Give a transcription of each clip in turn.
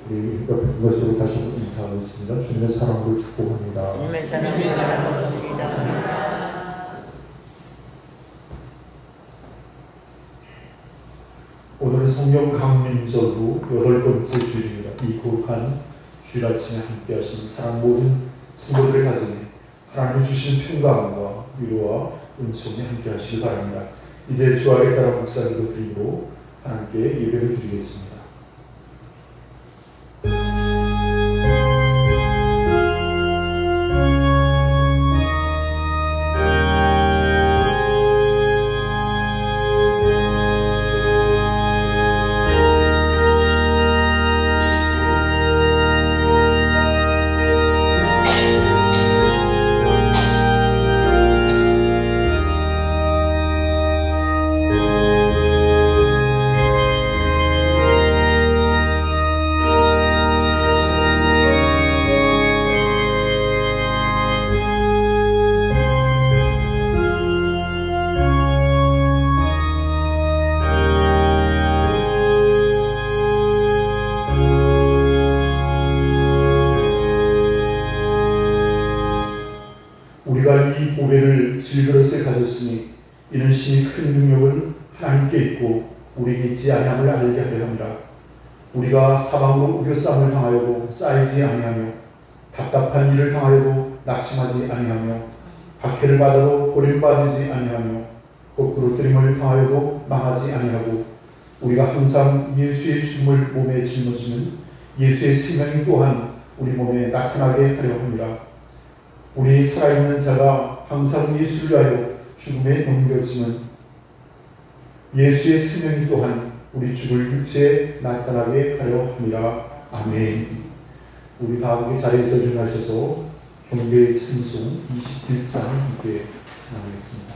우리 옆에 것으로 다시 한번 인사하겠습니다. 주님의 사랑으로 축복합니다. 주님의 사랑으로 축복합니다. 오늘은 성령 강림절 후 8번째 주일입니다. 이 거룩한 주일 아침에 함께 하신 사랑 모든 성도들의 가정에 하나님이 주신 평강과 위로와 은총이 함께 하시기 바랍니다. 이제 주하에 따라 목사기도 드리고 하나님께 예배를 드리겠습니다. 우리가 이 고배를 질그릇에 가졌으니 이는 신이 큰 능력을 하나님께 있고 우리에게 있지 아니함을 알게 하려 함이라. 우리가 사방으로 우겨쌈을 당하여도 쌓이지 아니하며 답답한 일을 당하여도 낙심하지 아니하며 박해를 받아도 버림받지 아니하며 거꾸로 뜨림을 당하여도 망하지 아니하고 우리가 항상 예수의 죽음을 몸에 짊어지는 예수의 생명이 또한 우리 몸에 나타나게 하려 합니다. 우리 살아있는 자가 항상 예수를 위하여 죽음에 넘겨지는 예수의 생명이 또한 우리 죽을 육체에 나타나게 하려 합니다. 아멘. 우리 다 함께 자리에서 일어나셔서 경배의 찬송 21장 함께 찬양하겠습니다.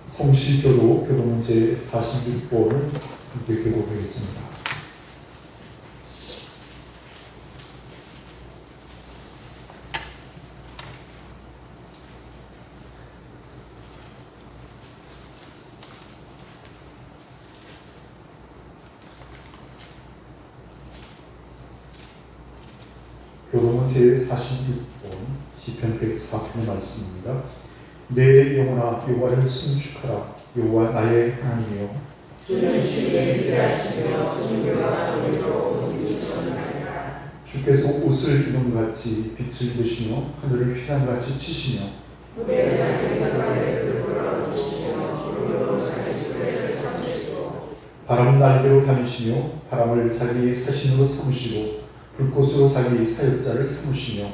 성시교도 교도문 제46번을 함께 교독하겠습니다. 교도문 제46번 시편 104편의 말씀입니다. 내 영혼아 여호와를 순축하라. 여호와 나의 하나님이여 주는 주의 위대하시며 존귀와 의로 이루어나이다. 주께서 옷을 입은 같이 빛을 드시며 하늘을 휘장같이 치시며 우리의 자기 나라의 그물을 얻으시며 주로 자기 수레를 삼으시고 바람 날개로 다니시며 바람을 자기의 사신으로 삼으시고 불꽃으로 자기 사역자를 삼으시며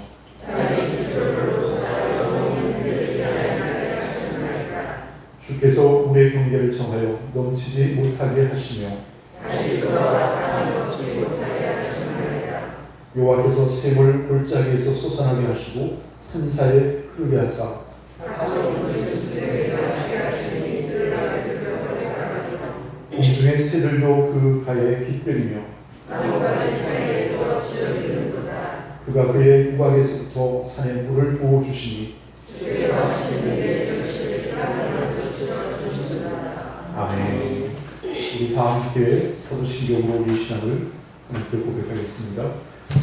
자기 기초로 쌓여 있는 자의 하셨나이다. 주께서 우리의 경계를 정하여 넘치지 못하게 하시며 다시 돌아와 바람 넘지 못하게 하셨나이다. 여호와께서 샘을 골짜기에서 솟아나게 하시고 산사에 흐르게 하사 공중의 새들도 그 가에 깃들이며 그가 그의 우각에서부터 산에 물을 부어주시니 아멘. 우리 다 함께 사도신경으로 우리 신앙을 함께 고백하겠습니다.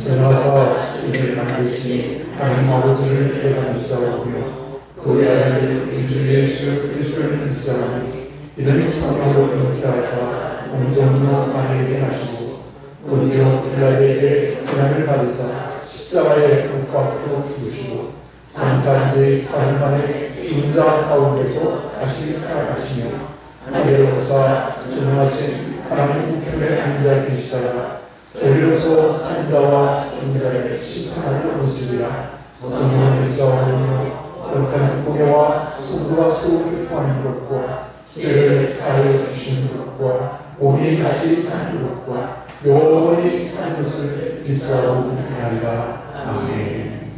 전하사 주님을 만드신 하나님 아버지를 내가 믿사오며 그의 아들 우리 주 예수 그리스도를 믿사오니 이는 성령으로 잉태 하사 공정으로 만들게 하시고 본디오 빌라에게 고난을 받으사 십자가에 못 박혀 죽으시고 장사한 지 사흘 만에 죽은 자 가운데서 다시 살아가시며 하늘에 오사 전능하신 하나님 우편에 앉아 계시다가 저리로서 산자와 죽은 자를 심판하는 모습이라. 성령을 믿사오며 거룩한 공예와 성도와 서로 교통하는 것과 죄를 사하여 주시는 것과 몸이 다시 사는 것과 영원히 사는 것을 믿사오나이다. 아멘.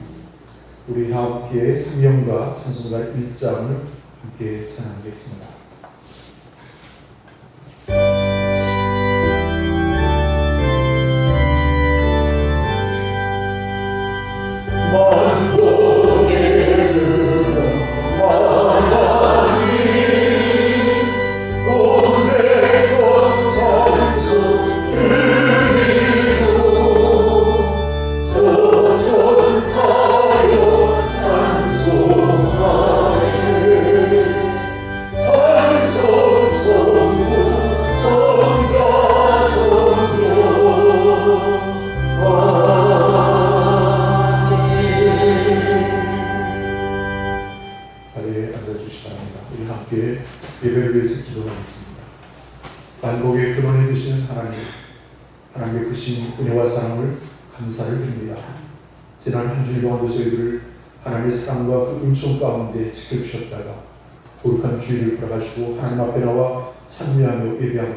우리 다 함께 성령과 찬송가 1장을 함께 찬양하겠습니다. 예배를 위해서 기도하겠습니다. 만국의 근원에 계시는 하나님, 하나님의 크신 은혜와 사랑을 감사를 드립니다. 지난 한 주일 동안도 저희들을 하나님의 사랑과 그 은총 가운데 지켜주셨다가 거룩한 주일을 돌아가시고 하나님 앞에 나와 찬미하며 예배하며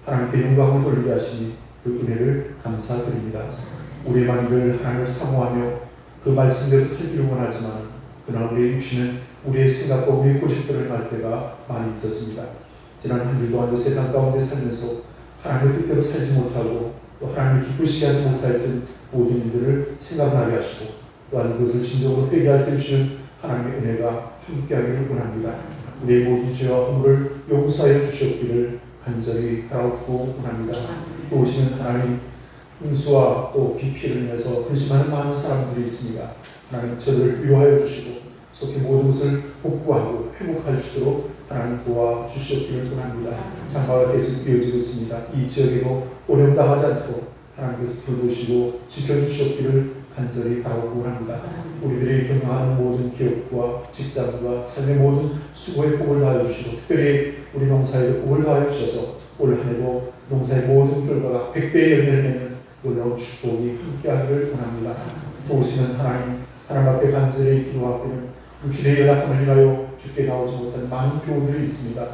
하나님께 영광을 돌리게 하시니 그 은혜를 감사드립니다. 우리의 만들 하나님을 사모하며 그 말씀대로 살기를 원하지만 그러나 우리의 육신은 우리의 생각과 우리의 고집대로 할 때가 많이 있었습니다. 지난 한 주 동안도 세상 가운데 살면서 하나님의 뜻대로 살지 못하고 또 하나님을 기쁘시게 하지 못하였던 모든 일들을 생각나게 하시고 또한 그것을 진정으로 회개할 때 주시는 하나님의 은혜가 함께하기를 원합니다. 우리의 모든 죄와 허물을 용서하여 주시옵기를 간절히 바라옵고 원합니다. 또 오시는 하나님 홍수와 또 비 피해를 인해서 근심하는 많은 사람들이 있습니다. 하나님 저들을 위로하여 주시고 속히 모든 것을 복구하고 회복할 수 있도록 하나님 도와주시옵기를 원합니다. 장마가 계속 이어지고 있습니다. 이 지역에도 오염 당하지 않도록 하나님께서 돌보시고 지켜주시옵기를 간절히 바라고 원합니다. 우리들이 경영하는 모든 기업과 직장과 삶의 모든 수고에 복을 다하여 주시고 특별히 우리 농사에 복을 다하여 주셔서 올 한 해도 농사의 모든 결과가 100배의 열매를 맺는 놀라운 축복이 함께하기를 원합니다. 도우시는 하나님 앞에 간절히 기도하기는 육신의 연약함을 인하여 주께 나오지 못한 많은 교우들이 있습니다.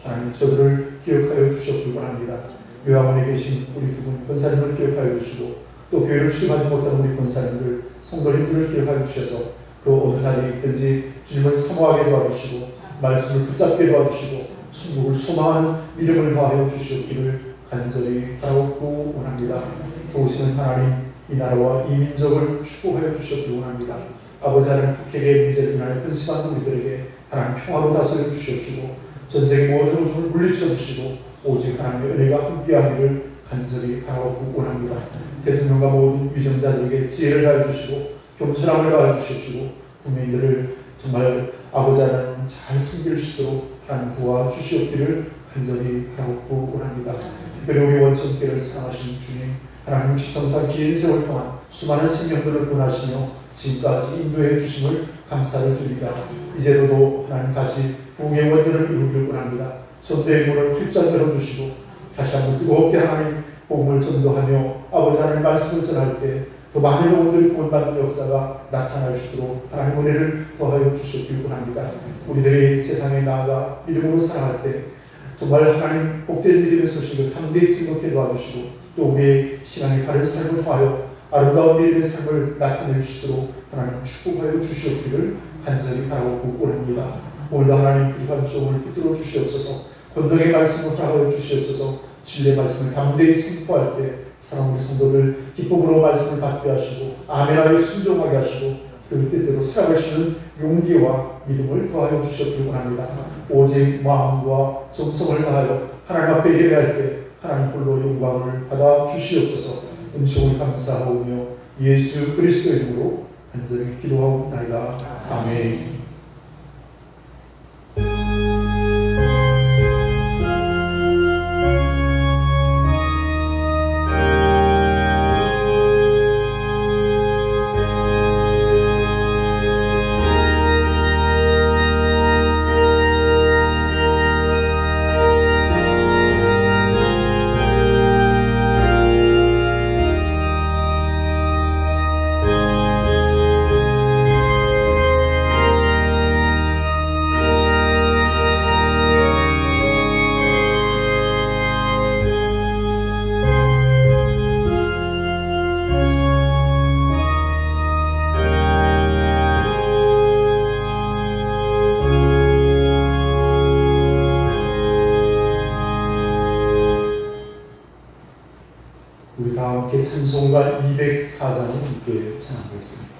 하나님 저들을 기억하여 주시옵길 원합니다. 요양원에 계신 우리 두 분 권사님을 기억하여 주시고 또 교회를 출입하지 못한 우리 권사님들 성도님들을 기억하여 주셔서 그 어느 자리에 있든지 주님을 사모하게 도와주시고 말씀을 붙잡게 도와주시고 천국을 소망하는 믿음을 더하여 주시옵기를 간절히 바라옵고 원합니다. 도우시는 하나님 이 나라와 이 민족을 축복하여 주시옵길 원합니다. 아버지 하나님 북핵의 문제를 인하여 근심하는 우리들에게 하나님 평화로 다스려 주시옵시고 전쟁의 모든 어둠을 물리쳐 주시고 오직 하나님의 은혜가 함께하기를 간절히 바라고 원합니다. 대통령과 모든 위정자들에게 지혜를 다해 주시고 겸손함을 다해 주시고 국민들을 정말 아버지 하나님 잘 섬길 수 있도록 하나님 도와주시옵기를 간절히 바라고 원합니다. 특별히 우리 원천교회를 사랑하신 주님, 하나님 63사 긴 세월 동안 수많은 생명들을 보내시며 지금까지 인도해 주심을 감사를 드립니다. 이제로도 하나님 다시 부흥의 원들을 이루길 원합니다. 전도의 문을 활짝 열어주시고 다시 한번 뜨겁게 하나님 복음을 전도하며 아버지 하나님 말씀을 전할 때 더 많은 영혼들이 구원받는 역사가 나타날 수 있도록 하나님 은혜를 더하여 주시길 원합니다. 우리들이 세상에 나아가 믿음으로 살아갈 때 정말 하나님 복된 믿음의 소식을 담대히 증거케 도와주시고 또 우리의 신앙의 바른 삶을 통하여 아름다운 믿음의 삶을 나타낼 수 있도록 하나님 축복하여 주시옵기를 간절히 바라고 원합니다. 오늘도 하나님 부족한 종을 붙들어 주시옵소서. 권능의 말씀을 따라하여 주시옵소서. 진리의 말씀을 담대히 선포할 때 사랑 우리 성도를 기쁨으로 말씀을 받게 하시고 아멘하여 순종하게 하시고 그 뜻대로 살아갈 수 있는 용기와 믿음을 더하여 주시옵기를 원합니다. 오직 마음과 정성을 다하여 하나님 앞에 예배할 때 하나님 홀로 영광을 받아 주시옵소서. 음성을 감사하오며 예수 그리스도 이름으로 간절히 기도하옵나이다. 아멘. 우리 다 함께 찬송가 204장을 함께 찬양하겠습니다.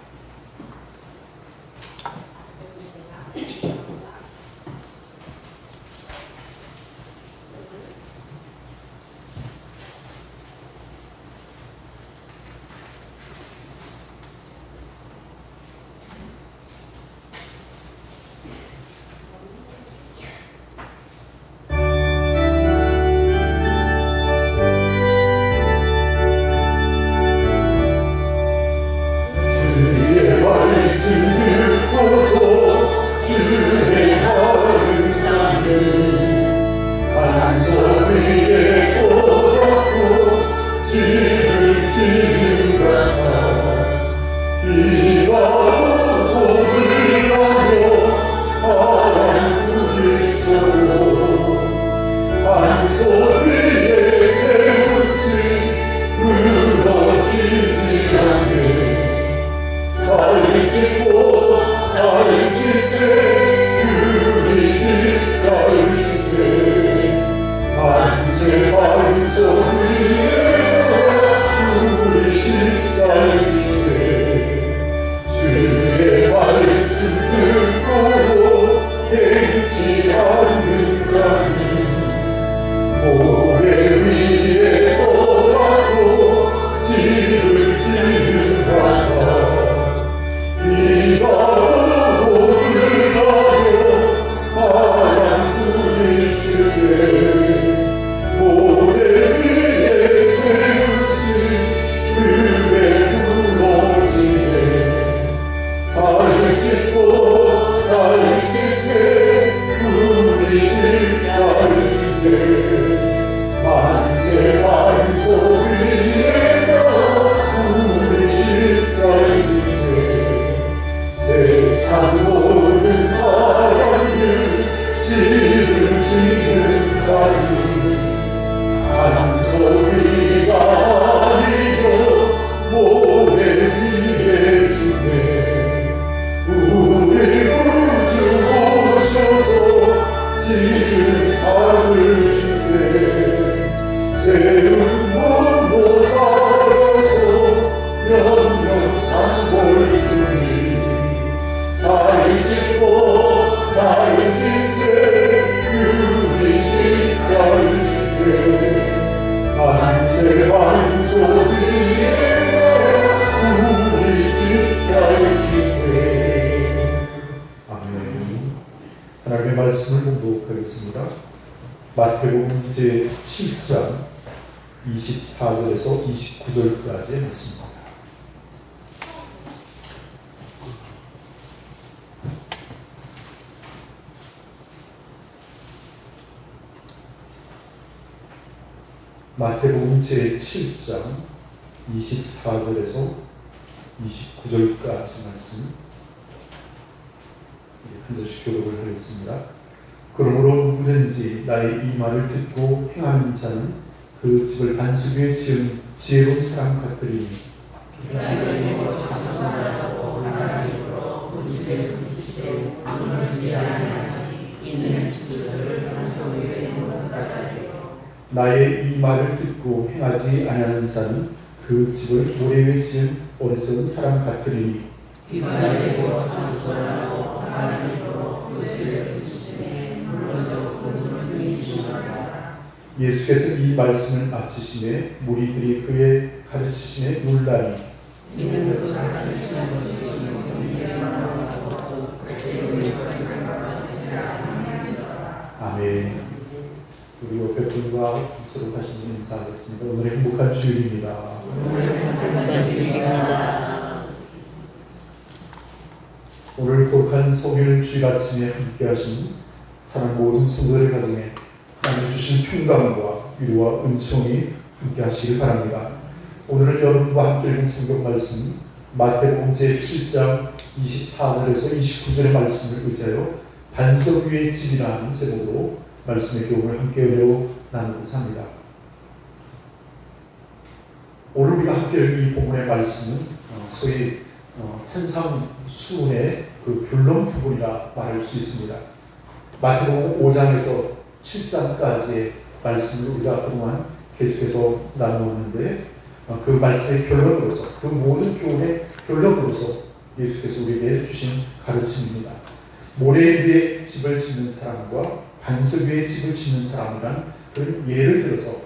하나님의 말씀을 공독하겠습니다. 마태복음 제7장 24절에서 29절까지의 말씀입니다. 마태복음 제7장 24절에서 29절까지 말씀 한 절씩 교독을 하겠습니다. 그러므로 누구든지 나의 이 말을 듣고 행하는 자는 그 집을 반석 위에 지은 지혜로운 사람 같으리니 나의 이 말을 듣고 행하지 아니하는 자는 그 집을 모래 위에 지은 어리석은 사람 같으리니 예수께서 이 말씀을 마치시매 무리들이 그의 가르치심에 놀라니 아멘. 우리 옆에 분과 서로 다시 인사하겠습니다. 오늘의 행복한 주일입니다. 오늘 독한 성일 주일 아침에 함께 하신 사랑 모든 성도들의 가정에 하나님 주신 평강과 위로와 은총이 함께 하시길 바랍니다. 오늘은 여러분과 함께 읽은 성경 말씀 마태복음 제7장 24절에서 29절의 말씀을 의지하여 반석 위의 집이라는 제목으로 말씀의 교훈을 함께 은혜로 나누고자 합니다. 오늘 우리가 함께 읽은 이 본문의 말씀은 소위 산상수훈의 그 결론 부분이라 말할 수 있습니다. 마태복음 5장에서 7장까지의 말씀을 우리가 그동안 계속해서 나누었는데 그 말씀의 결론으로서 그 모든 교훈의 결론으로서 예수께서 우리에게 주신 가르침입니다. 모래 위에 집을 짓는 사람과 반석 위에 집을 짓는 사람이란 그런 예를 들어서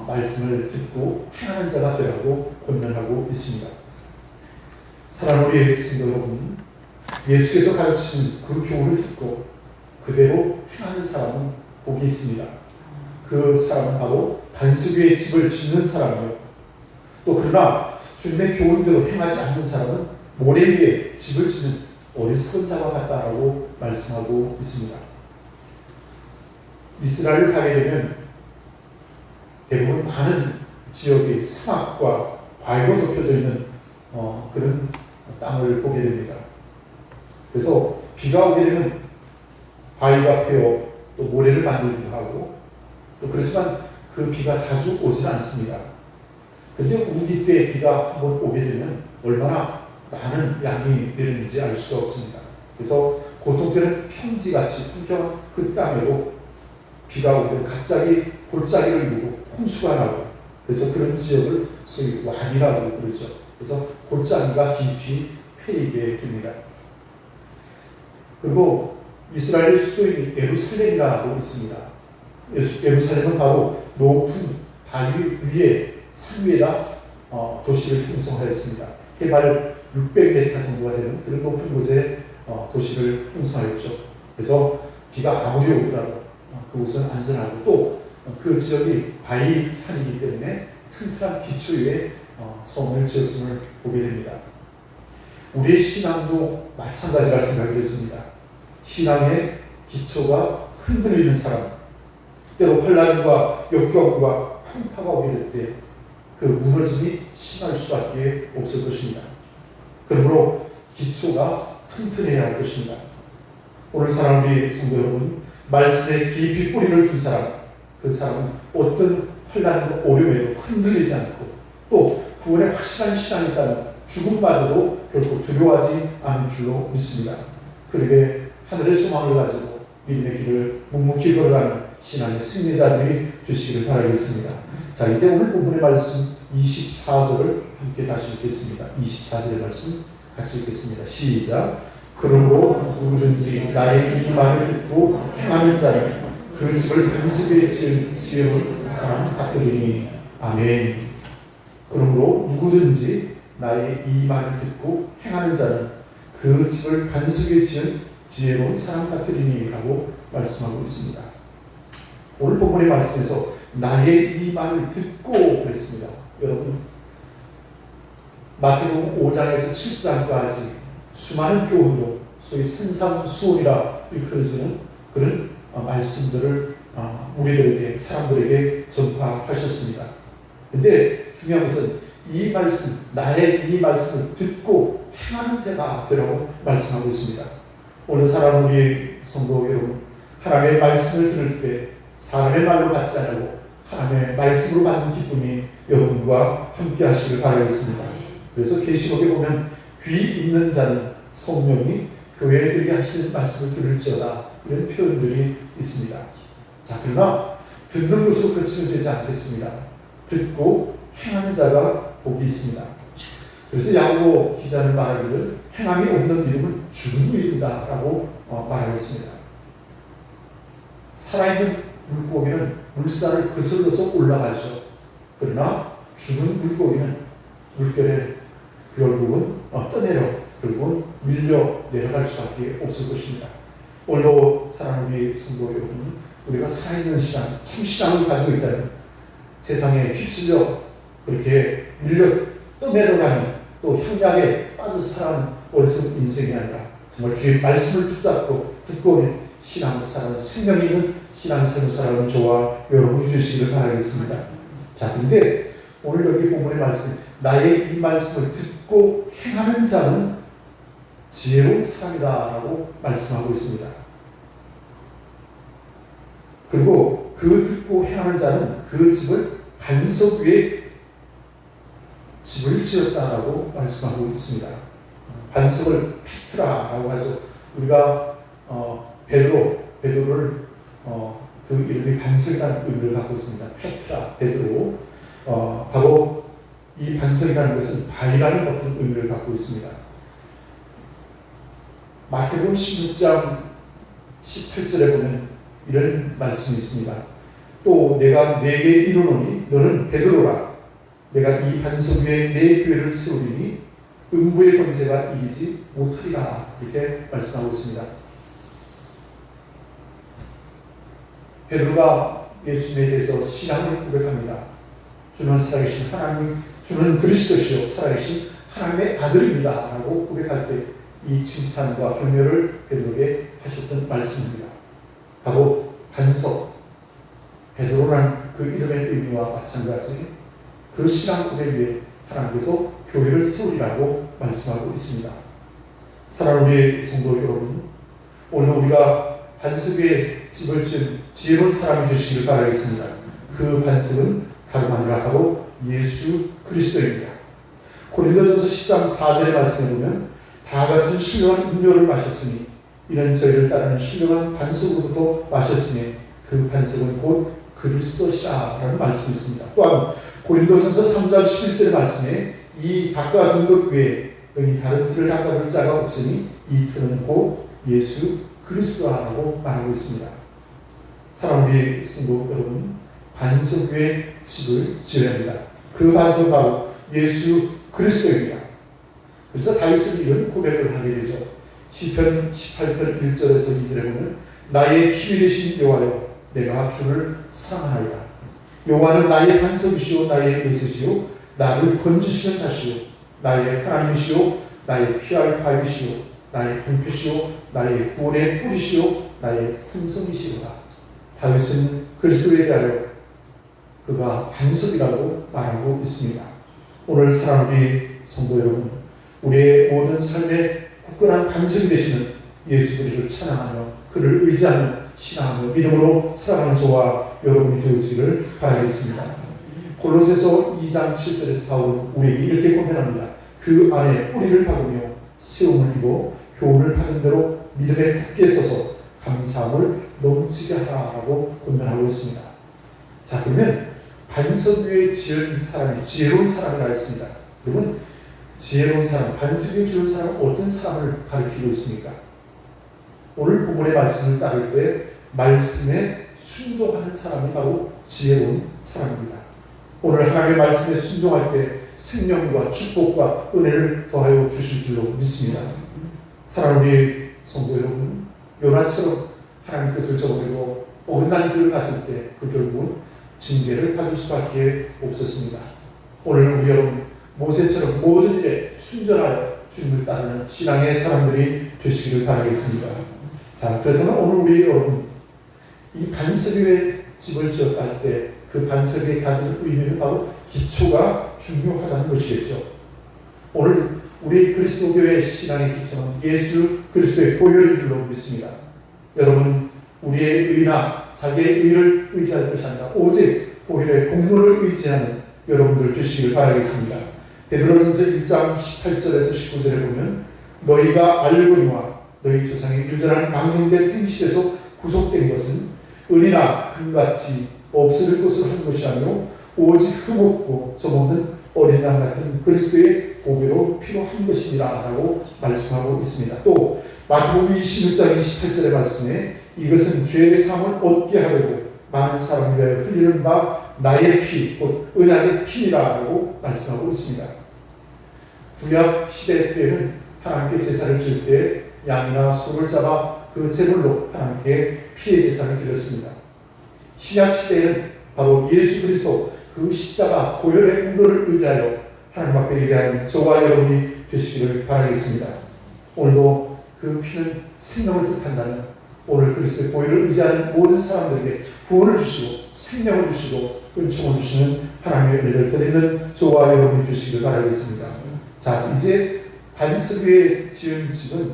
말씀을 듣고 행하는 자가 되라고 권면하고 있습니다. 사랑하는 우리 성도 여러분, 예수께서 가르치신 그 교훈을 듣고 그대로 행하는 사람은 복이 있습니다. 그 사람은 바로 반석 위에 집을 짓는 사람이요. 또 그러나 주님의 교훈대로 행하지 않는 사람은 모래 위에 집을 짓는 어리석은 자와 같다라고 말씀하고 있습니다. 이스라엘을 가게 되면 대부분 많은 지역이 사막과 바위로 덮여져 있는 그런 땅을 보게 됩니다. 그래서 비가 오게 되면 바위가 패어 또 모래를 만들기도 하고 또 그렇지만 그 비가 자주 오지는 않습니다. 근데 우기 때 비가 한번 오게 되면 얼마나 많은 양이 내리는지 알 수가 없습니다. 그래서 보통 때는 평지같이 평평한 그 땅에도 비가 오면 갑자기 골짜기를 이루고 홍수가 나고 그래서 그런 지역을 소위 완이라고 그러죠. 그래서 골짜기가 깊이 패이게 됩니다. 그리고 이스라엘 수도인 예루살렘이라고 있습니다. 예루살렘은 바로 높은 바위 위에 산 위에다 도시를 형성하였습니다. 해발 600m 정도가 되는 그런 높은 곳에 도시를 형성하였죠. 그래서 비가 아무리 오더라도 그곳은 안전하고 또 그 지역이 바위 산이기 때문에 튼튼한 기초 위에 성을 지었음을 보게 됩니다. 우리의 신앙도 마찬가지라 생각이 되습니다. 신앙의 기초가 흔들리는 사람, 때로 환난과 역경과 풍파가 오게 될 때 그 무너짐이 심할 수밖에 없을 것입니다. 그러므로 기초가 튼튼해야 할 것입니다. 오늘 사랑하는 우리 성도 여러분, 말씀에 깊이 뿌리를 둔 사람, 그 사람은 어떤 환난과 어려움에도 흔들리지 않고 또 구원의 확실한 신앙이 있다면 죽음마저도 결코 두려워하지 않을 줄로 믿습니다. 그러게 하늘의 소망을 가지고 믿음의 길을 묵묵히 걸어가는 신앙의 승리자들이 되시기를 바라겠습니다. 자, 이제 오늘 본문의 말씀 24절을 함께 다시 읽겠습니다. 24절의 말씀 같이 읽겠습니다. 시작. 그러므로 누구든지 나의 이 말을 듣고 행하는 자는 그 집을 반석 위에 지은 지혜로운 사람 같으리니. 아멘. 그러므로 누구든지 나의 이 말을 듣고 행하는 자는 그 집을 반석 위에 지은 지혜로운 사람 같으리니 라고 말씀하고 있습니다. 오늘 본문의 말씀에서 나의 이 말을 듣고 그랬습니다. 여러분, 마태복음 5장에서 7장까지 수많은 교훈도 소위 산상수훈이라 일컬어지는 그런 말씀들을 우리들에게, 사람들에게 전파하셨습니다. 근데 중요한 것은 이 말씀, 나의 이 말씀을 듣고 행하는 자가 되라고 말씀하고 있습니다. 오늘 사랑하는 우리 성도 여러분, 하나님의 말씀을 들을 때 사람의 말로 받지 않고 하나님의 말씀으로 받는 기쁨이 여러분과 함께 하시길 바라겠습니다. 그래서 계시록에 보면 귀 있는 자는 성령이 교회에 들게 하시는 말씀을 들을지어다, 이런 표현들이 있습니다. 자, 그러나 듣는 것으로 그치면 되지 않겠습니다. 듣고 행하는 자가 복이 있습니다. 그래서 야고보 기자는 말하기를 행함이 없는 믿음은 죽은 믿음이다 라고 말하고 있습니다. 살아있는 물고기는 물살을 거슬러서 올라가죠. 그러나 죽은 물고기는 물결에 결국은 떠내려 결국은 밀려 내려갈 수밖에 없을 것입니다. 오늘도 사랑하는 우리 성도 여러분, 우리가 살아있는 신앙, 참 신앙을 가지고 있다면 세상에 휩쓸려 그렇게 밀려 떠내려가는, 또 향락에 빠져서 살아가는 어리석은 인생이 아니라 정말 주의 말씀을 붙잡고 굳건히 신앙을 살아가는, 생명 있는 신앙 삶을 살아가는 저와 여러분이 되시기를 바라겠습니다. 자, 근데 오늘 여기 본문의 말씀, 나의 이 말씀을 듣고 행하는 자는 지혜로운 사람이다 라고 말씀하고 있습니다. 그리고 그 듣고 행하는 자는 그 집을 반석 위에 집을 지었다라고 말씀하고 있습니다. 반석을 페트라라고 하죠. 우리가 베드로를 그 이름이 반석이라는 의미를 갖고 있습니다. 페트라, 베드로. 바로 이 반석이라는 것은 바위라는 어떤 의미를 갖고 있습니다. 마태복음 16장 18절에 보면 이런 말씀이 있습니다. 또 내가 네게 이르노니 너는 베드로라. 내가 이 반석 위에 내 교회를 세우리니 음부의 권세가 이기지 못하리라. 이렇게 말씀하고 있습니다. 베드로가 예수님에 대해서 신앙을 고백합니다. 주는 살아계신 하나님, 주는 그리스도시요 살아계신 하나님의 아들입니다 라고 고백할 때 이 칭찬과 격려를 베드로에게 하셨던 말씀입니다. 바로 반석, 베드로라는 그 이름의 의미와 마찬가지 그 신앙 고백 위에 하나님께서 교회를 세우리라고 말씀하고 있습니다. 사랑하는 우리 성도 여러분, 오늘 우리가 반석 위에 집을 지은 지혜로운 사람이 되시기를 바라겠습니다. 그 반석은 다름 아니라 바로 예수 그리스도입니다. 고린도전서 10장 4절의 말씀에 보면 다 같은 신령한 음료를 마셨으니 이는 저희를 따르는 신령한 반석으로부터 마셨으니 그 반석은 곧 그리스도시라는 말씀이 있습니다. 또한 고린도전서 3장 11절의 말씀에 이 닭과 등급 외에 여기 다른 틀을 닦아줄 자가 없으니 이 틀은 곧 예수 그리스도라고 말하고 있습니다. 사랑하는 우리 성도 여러분, 반석 위에 집을 지어야 합니다. 그 반석은 바로 예수 그리스도입니다. 그래서 다윗은 이런 고백을 하게 되죠. 시편 18편 1절에서 2절에 보면 나의 힘이 되신 여호와여 내가 주를 사랑하나이다. 여호와는 나의 반석이시오 나의 요새시오 나를 건지시는 자시오 나의 하나님이시오 나의 피할 바위시오 나의 방패시오 나의 구원의 뿌리시오 나의 산성이시로다. 다윗은 그리스도에 대하여 그가 반석이라고 말하고 있습니다. 오늘 사랑하는 우리 성도 여러분, 우리의 모든 삶의 굳건한 반석이 되시는 예수 그리스도를 찬양하며 그를 의지하는 신앙하며 믿음으로 살아가는 저와 여러분이 되시기를 바라겠습니다. 골로새서 2장 7절에서 바울은 우리에게 이렇게 권면합니다. 그 안에 뿌리를 박으며 세움을 입어 교훈을 받은 대로 믿음에 굳게 서서 감사함을 넘치게 하라고 권면하고 있습니다. 자, 그러면 반석 위에 지은 사람이 지혜로운 사람이라 했습니다. 여러분, 지혜로운 사람, 반석 위에 지은 사람은 어떤 사람을 가리키고 있습니까? 오늘 본문의 말씀을 따를 때 말씀에 순종하는 사람이 바로 지혜로운 사람입니다. 오늘 하나님의 말씀에 순종할 때 생명과 축복과 은혜를 더하여 주실 줄로 믿습니다. 사랑하는 우리 성도 여러분, 요나처럼 하나님 뜻을 저버리고 어긋난 길을 갔을 때 그 결국은 징계를 받을 수밖에 없었습니다. 오늘 우리 여러분 모세처럼 모든 일에 순전하여 주님을 따르는 신앙의 사람들이 되시기를 바라겠습니다. 자, 그렇다면 오늘 우리 여러분 이 반석 위에 집을 지었다 할 때 그 반석 위에 가진 의미는 바로 기초가 중요하다는 것이겠죠. 오늘 우리 그리스도교의 신앙의 기초는 예수 그리스도의 보혈인 줄로 믿습니다. 여러분 우리의 의나 자기의 의를 의지할 것이 아니라 오직 보혈의 공로를 의지하는 여러분들 되시길 바라겠습니다. 베드로전서 1장 18절에서 19절에 보면 너희가 알거니와 너희 조상의 유전한 망령된 행실에서 구속된 것은 은이나 금같이 없을 것으로 한 것이 아니요 오직 흠없고 점없는 어린 양 같은 그리스도의 보배로 필요한 것이니라 라고 말씀하고 있습니다. 또 마태복음 26장 28절의 말씀에 이것은 죄의 사함을 얻게 하려고 많은 사람을 위하여 흘리는 바 나의 피, 곧 언약의 피라고 말씀하고 있습니다. 구약 시대 때에는 하나님께 제사를 줄 때 양이나 소를 잡아 그 제물로 하나님께 피의 제사를 드렸습니다. 신약 시대에는 바로 예수 그리스도 그 십자가 보혈의 공로를 의지하여 하나님 앞에 예배하는 저와 여러분이 되시기를 바라겠습니다. 오늘도 그 피는 생명을 뜻한다는 오늘 그리스도의 보혈을 의지하는 모든 사람들에게 구원을 주시고 생명을 주시고 은총을 주시는 하나님의 은혜를 드리는 저와 여러분이 되시기를 바라겠습니다. 자, 이제 반석 위에 지은 집은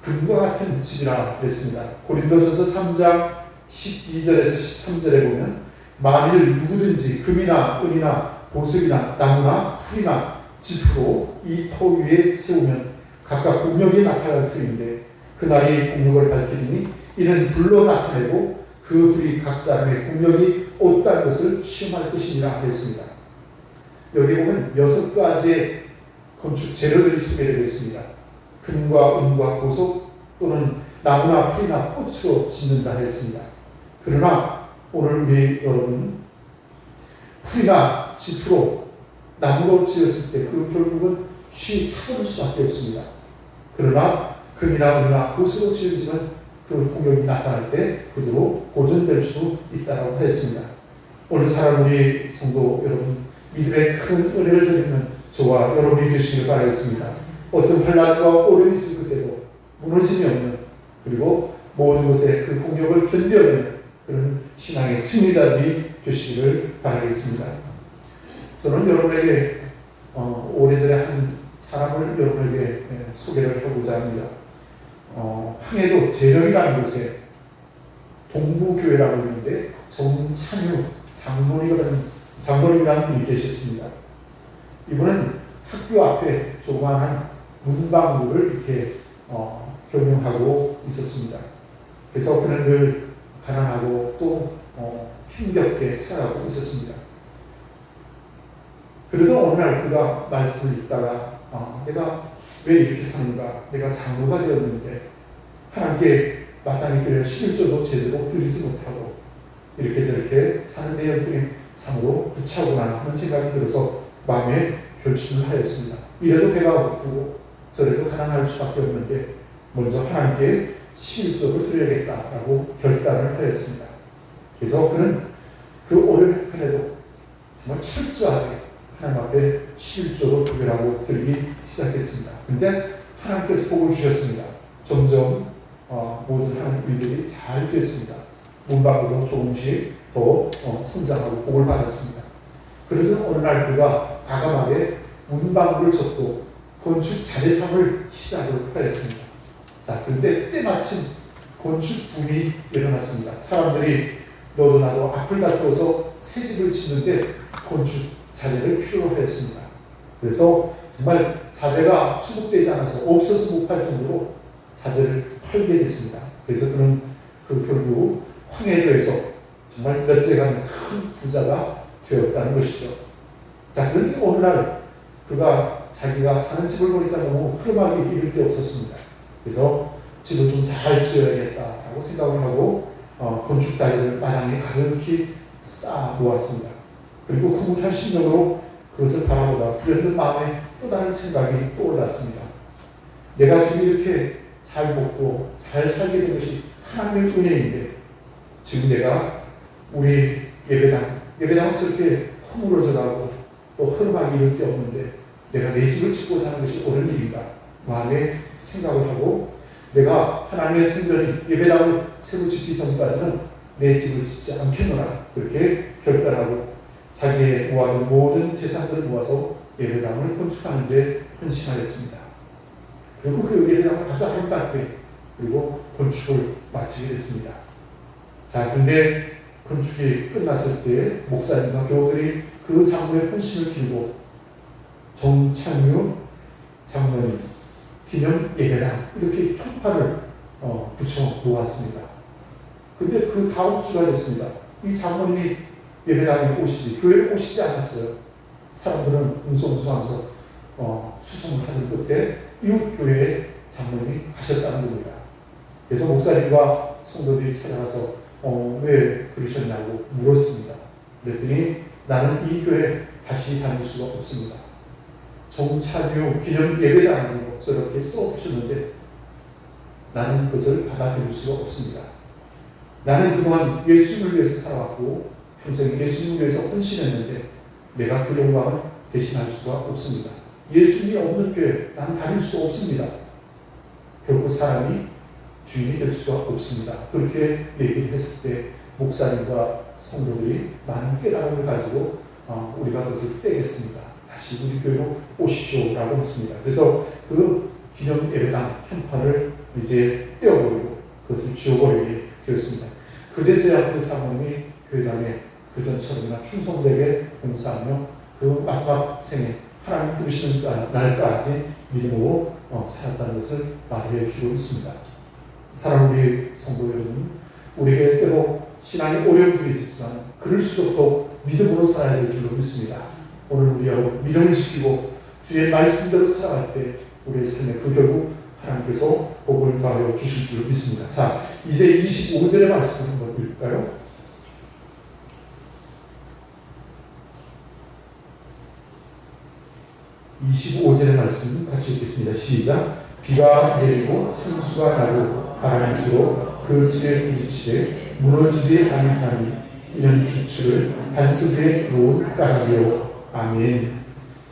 금과 같은 집이라 그랬습니다. 고린도전서 3장 12절에서 13절에 보면 만일 누구든지 금이나 은이나 보석이나 나무나 풀이나 짚으로 이 터 위에 세우면 각각 공력이 나타날 터인데 그날이 공력을 밝히니 이는 불로 나타내고 그 불이 각 사람의 공력이 어떠한 것을 시험할 것이니라 했습니다. 여기 보면 6가지의 건축 재료들이 소개되고 있습니다. 금과 은과 보석 또는 나무나 풀이나 꽃으로 짓는다 했습니다. 그러나 오늘 우리 여러분 풀이나 짚으로 나무로 지었을 때 그 결국은 쉬 타버릴 수밖에 없습니다. 그러나 금이나 은이나 보석으로 지은 집은 그 공력이 나타날 때 그대로 보존될 수 있다고 했습니다. 오늘 살아가는 우리 성도 여러분 믿음의 큰 은혜를 드리는 저와 여러분이 되시기를 바라겠습니다. 어떤 환난과 어려움이 있을 그때도 무너짐이 없는 그리고 모든 것에 그 공력을 견뎌내는 그런 신앙의 승리자들이 되시기를 바라겠습니다. 저는 여러분에게 오래전에 한 사람을 여러분에게 소개를 하고자 합니다. 황해도 재령이라는 곳에 동부교회라고 있는데 정찬유 장로님이라는 분이 계셨습니다. 이분은 학교 앞에 조그마한 문방구를 이렇게 경영하고 있었습니다. 그래서 그는 늘 가난하고 또 힘겹게 살아가고 있었습니다. 그러던 어느 날 그가 말씀을 읽다가 내가 왜 이렇게 사는가? 내가 장로가 되었는데 하나님께 마땅히 드릴 11조도 제대로 드리지 못하고 이렇게 저렇게 사는 내 형편이 참으로 구차하구나 하는 생각이 들어서 마음에 결심을 하였습니다. 이래도 배가 고프고 저래도 가난할 수밖에 없는데 먼저 하나님께 11조를 드려야겠다라고 결단을 하였습니다. 그래서 그는 그 어려운 편에도 정말 철저하게 하나님 앞에 11조로 구별하고 드리기 시작했습니다. 근데 하나님께서 복을 주셨습니다. 점점 모든 하나님 일들이 잘 됐습니다. 문방구도 조금씩 더 성장하고 복을 받았습니다. 그러던 어느 날 그가 과감하게 문방구를 접고 건축 자재사업을 시작을 하였습니다. 자, 그런데 때마침 건축 붐이 일어났습니다. 사람들이 너도 나도 앞을 다투어서 새 집을 짓는데 건축 자재를 필요로 했습니다. 그래서 정말 자재가 수급되지 않아서 없어서 못 팔 정도로 자재를 팔게 됐습니다. 그래서 그는 결국 황해도에서 정말 몇 대간 큰 부자가 되었다는 것이죠. 자, 그런데 어느 날 그가 자기가 사는 집을 보니까 너무 흐름하게 이를 데 없었습니다. 그래서 집을 좀 잘 지어야겠다라고 생각을 하고 건축 자재를 마당에 가득히 쌓아 놓았습니다. 그리고 흐뭇한 심정으로 그것을 바라보다 불현듯 마음에 또 다른 생각이 떠올랐습니다. 내가 지금 이렇게 잘 먹고 잘 살게 된 것이 하나님의 은혜인데 지금 내가 우리 예배당은 저렇게 허물어져가고 또 흐름하기 이럴 데 없는데 내가 내 집을 짓고 사는 것이 옳은 일인가 마음에 생각을 하고 내가 하나님의 성전인 예배당을 새로 짓기 전까지는 내 집을 짓지 않겠노라 그렇게 결단하고 자기의 모아둔 모든 재산들을 모아서 예배당을 건축하는 데 헌신하였습니다. 그리고 그 예배당을 아주 아름답게 그리고 건축을 마치게 됐습니다. 자, 근데 건축이 끝났을 때 목사님과 교우들이 그 장로의 헌신을 빌고 정창유 장로님 기념 예배당 이렇게 현판을 붙여 놓았습니다. 근데 그 다음 주가 됐습니다. 이 장로님이 예배당에 오시지 교회에 오시지 않았어요. 사람들은 웅성웅성하면서 수송을 하는 끝에 이웃 교회에 장로님이 가셨다는 겁니다. 그래서 목사님과 성도들이 찾아가서 왜 그러셨냐고 물었습니다. 그랬더니 나는 이 교회 다시 다닐 수가 없습니다. 정찬유 기념 예배당으로 저렇게 써붙였는데 나는 그것을 받아들일 수가 없습니다. 나는 그동안 예수님을 위해서 살아왔고 평생 예수님을 위해서 헌신했는데 내가 그 영광을 대신할 수가 없습니다. 예수님이 없는 교회 나는 다닐 수가 없습니다. 결코 사람이 주인이 될 수가 없습니다. 그렇게 얘기를 했을 때 목사님과 성도들이 많은 깨달음을 가지고 우리가 그것을 떼겠습니다. 다시 우리 교회로 오십시오 라고 했습니다. 그래서 그 기념 예배당 현판을 이제 떼어버리고 그것을 지워버리게 되었습니다. 그제서야 그 장로님이 교회당에 그전처럼이나 충성되게 봉사하며 그 마지막 생에 하나님 부르시는 날까지 믿음으로 살았다는 것을 말해 주고 있습니다. 사랑하는 우리 성도 여러분, 우리에게 때로 신앙의 어려움들이 있었지만 그럴수록 믿음으로 살아야 될 줄로 믿습니다. 오늘 우리 여러분 믿음을 지키고 주의 말씀대로 살아갈 때 우리의 삶에 그 결국 하나님께서 복을 더하여 주실 줄로 믿습니다. 자, 이제 25절의 말씀을 한번 읽을까요? 25절의 말씀 같이 읽겠습니다. 시작. 비가 내리고 창수가 나고 바람이 불어 그 집에 부딪히되 무너지지 아니하니 이는 주추를 반석 위에 놓은 까닭이요. 아멘.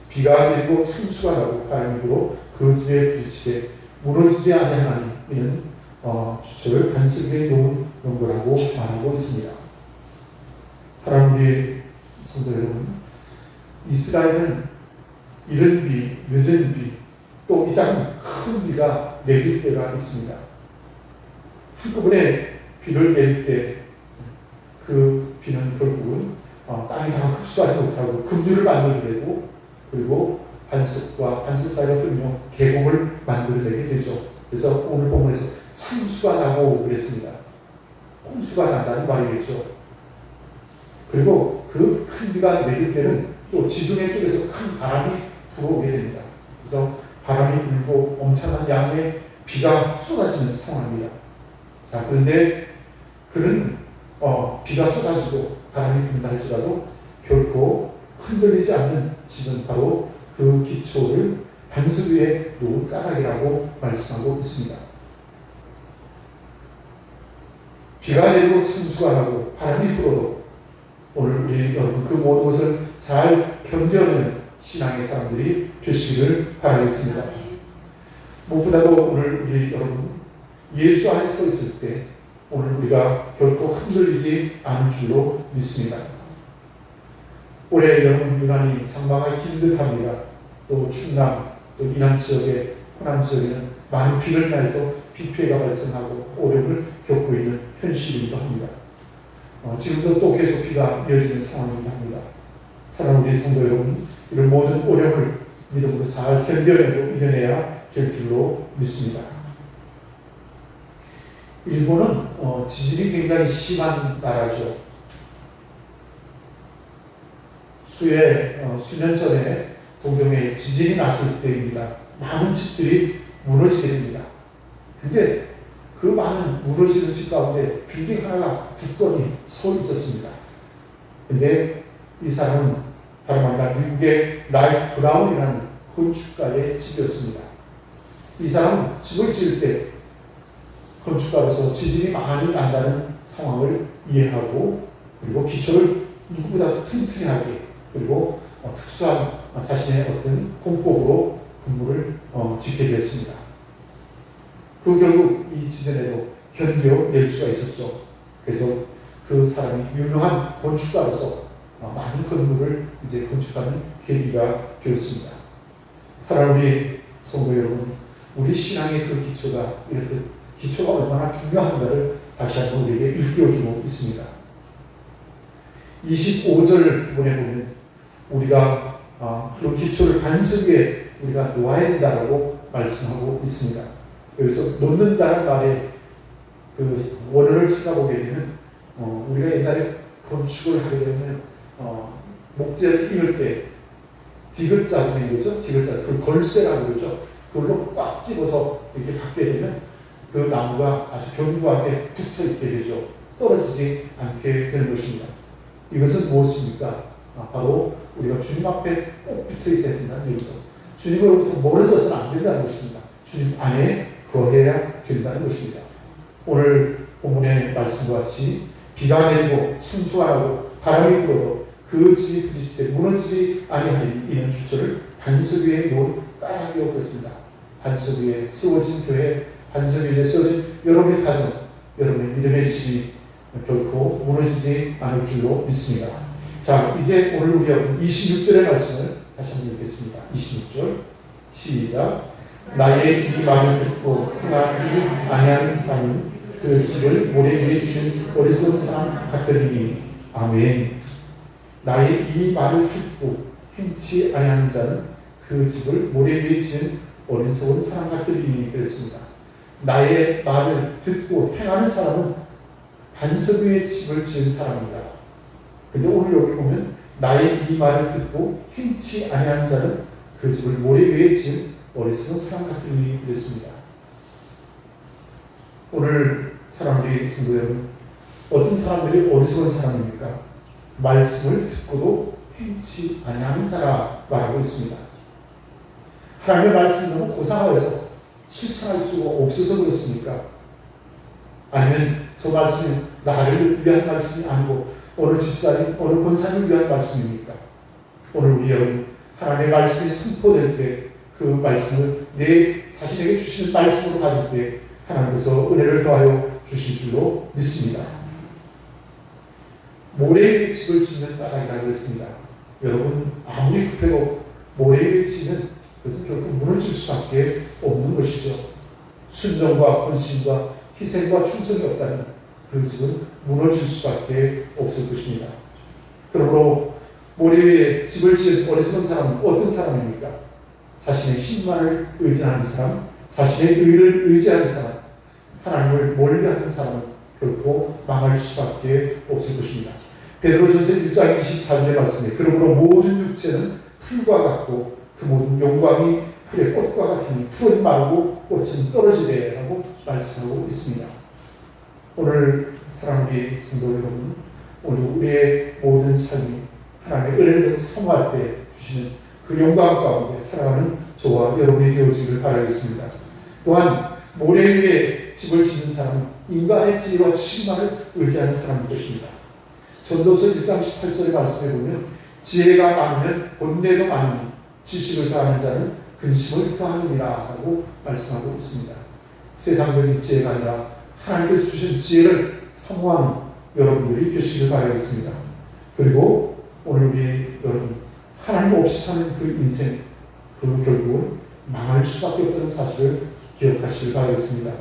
비가 내리고 창수가 나고 바람이 불어 그 집에 부딪히되 무너지지 아니하니 이는 주추를 반석 위에 놓은 거라고 말하고 있습니다. 사랑하는 성도 여러분, 이스라엘은 이른 비, 늦은 비, 또 이 땅은 큰 비가 내릴 때가 있습니다. 한꺼번에 비를 내릴 때 그 비는 결국은 땅이 다 흡수하지 못하고 급류를 만들어내고 그리고 반석과 반석 사이가 흐르며 계곡을 만들어내게 되죠. 그래서 오늘 본문에서 창수가 나고 그랬습니다. 홍수가 난다는 말이겠죠. 그리고 그 큰 비가 내릴 때는 또 지중해 쪽에서 큰 바람이 불어오게 됩니다. 그래서 바람이 불고 엄청난 양의 비가 쏟아지는 상황입니다. 자, 그런데 그런 비가 쏟아지고 바람이 분다 할지라도 결코 흔들리지 않는 집은 바로 그 기초를 반석 위에 놓은 까닭이라고 말씀하고 있습니다. 비가 내리고 창수가 나고 바람이 불어도 오늘 우리 여러분 그 모든 것을 잘 견뎌내는 신앙의 사람들이 되시기를 바라겠습니다. 무엇보다도 오늘 우리 여러분 예수 안에 서 있을 때 오늘 우리가 결코 흔들리지 않을 줄로 믿습니다. 올해 여러분 유난히 장마가 긴 듯합니다. 또 충남, 또 이남 지역에 호남 지역에는 많은 비를 인해서 비 피해가 발생하고 어려움을 겪고 있는 현실이기도 합니다. 지금도 또 계속 비가 이어지는 상황이기도 합니다. 사랑하는 우리 성도 여러분, 이런 모든 어려움을 믿음으로 잘 견뎌내고 이겨내야 될 줄로 믿습니다. 일본은 지진이 굉장히 심한 나라죠. 수년 전에 동경에 지진이 났을 때입니다. 많은 집들이 무너지게 됩니다. 근데 그 많은 무너지는 집 가운데 빌딩 하나가 굳건히 서 있었습니다. 근데 이 사람은 다름 아니라 미국의 라이트 브라운이라는 건축가의 집이었습니다. 이 사람은 집을 지을 때 건축가로서 지진이 많이 난다는 상황을 이해하고 그리고 기초를 누구보다 튼튼히 하게 그리고 특수한 자신의 어떤 공법으로 건물을 짓게 되었습니다. 그 결국 이 지진에도 견뎌낼 수가 있었죠. 그래서 그 사람이 유명한 건축가로서 많은 건물을 이제 건축하는 계기가 되었습니다. 사랑하는 성도 여러분, 우리 신앙의 그 기초가 이렇듯 기초가 얼마나 중요한가를 다시 한번 우리에게 일깨워주고 있습니다. 25절 부분에 보면 우리가 그 기초를 반석 위에 우리가 놓아야 된다라고 말씀하고 있습니다. 여기서 놓는다는 말에 그 원어를 찾아보게 되면 우리가 옛날에 건축을 하게 되면 목재를 이을 때 디귿자로 된 거죠. 디귿자, 그 걸쇠라고 그러죠. 그걸로 꽉 집어서 이렇게 받게 되면 그 나무가 아주 견고하게 붙어 있게 되죠. 떨어지지 않게 되는 것입니다. 이것은 무엇입니까? 바로 우리가 주님 앞에 꼭 붙어 있어야 된다는 얘기죠. 주님으로부터 멀어져서는 안 된다는 것입니다. 주님 안에 거해야 된다는 것입니다. 오늘 본문의 말씀과 같이 비가 내리고 창수가 나고 바람이 불어도 그 집이 부딪힐 때 무너지지 아니하니 이는 주처를 반석 위에 놓은 까닭이었고 그렇습니다. 반석 위에 세워진 교회, 반석 위에 세워진 여러분의 가정, 여러분의 믿음의 집이 결코 무너지지 않을 줄로 믿습니다. 자, 이제 오늘 우리가 26절의 말씀을 다시 한번 읽겠습니다. 26절 시작. 나의 이 말을 듣고 행하지 아니하는 사람은 그 집을 모래 위에 지은 어리석은 사람 같으리니 아멘. 나의 이 말을 듣고 행치 아니하는 자는 그 집을 모래 위에 지은 어리석은 사람 같으리니 그랬습니다. 나의 말을 듣고 행하는 사람은 반석 위에 집을 지은 사람이다. 근데 오늘 여기 보면 나의 이 말을 듣고 행치 아니하는 자는 그 집을 모래 위에 지은 어리석은 사람 같으니 그랬습니다. 오늘 사람들이 성도 여러분, 어떤 사람들이 어리석은 사람입니까? 말씀을 듣고도 행치 아니하는 자라 말하고 있습니다. 하나님의 말씀이 너무 고상하여서 실천할 수가 없어서 그렇습니까? 아니면 저 말씀이 나를 위한 말씀이 아니고 어느 집사님, 어느 권사님을 위한 말씀입니까? 오늘 우리 여러분, 하나님의 말씀이 선포될 때 그 말씀을 내 자신에게 주시는 말씀으로 받을 때 하나님께서 은혜를 더하여 주실 줄로 믿습니다. 모래 위에 집을 짓는 까닭이라고 했습니다. 여러분, 아무리 급해도 모래 위에 짓는 그것은 결국 무너질 수밖에 없는 것이죠. 순종과 헌신과 희생과 충성이 없다면 그 집은 무너질 수밖에 없을 것입니다. 그러므로 모래 위에 집을 지은 어리석은 사람은 어떤 사람입니까? 자신의 힘만을 의지하는 사람, 자신의 의를 의지하는 사람, 하나님을 멀리하는 사람은 결코 망할 수밖에 없을 것입니다. 베드로전서 1장 24절의 말씀에 그러므로 모든 육체는 풀과 같고 그 모든 영광이 풀의 꽃과 같으니 풀은 마르고 꽃은 떨어지되라고 말씀하고 있습니다. 오늘 사랑하는 성도 여러분, 오늘 우리의 모든 삶이 하나님의 은혜를 사모할 때 주시는 그 영광 가운데 살아가는 저와 여러분이 되어지기를 바라겠습니다. 또한 모래 위에 집을 짓는 사람은 인간의 지혜와 치만을 의지하는 사람인 것입니다. 전도서 1장 18절의 말씀에 보면 지혜가 많으면 본래도 많으니 지식을 더하는 자는 근심을 더하느니라 라고 말씀하고 있습니다. 세상적인 지혜가 아니라 하나님께서 주신 지혜를 사모하는 여러분들이 되시길 바라겠습니다. 그리고 오늘 우리 여러분, 하나님 없이 사는 그 인생, 그 결국은 망할 수밖에 없다는 사실을 기억하시길 바라겠습니다.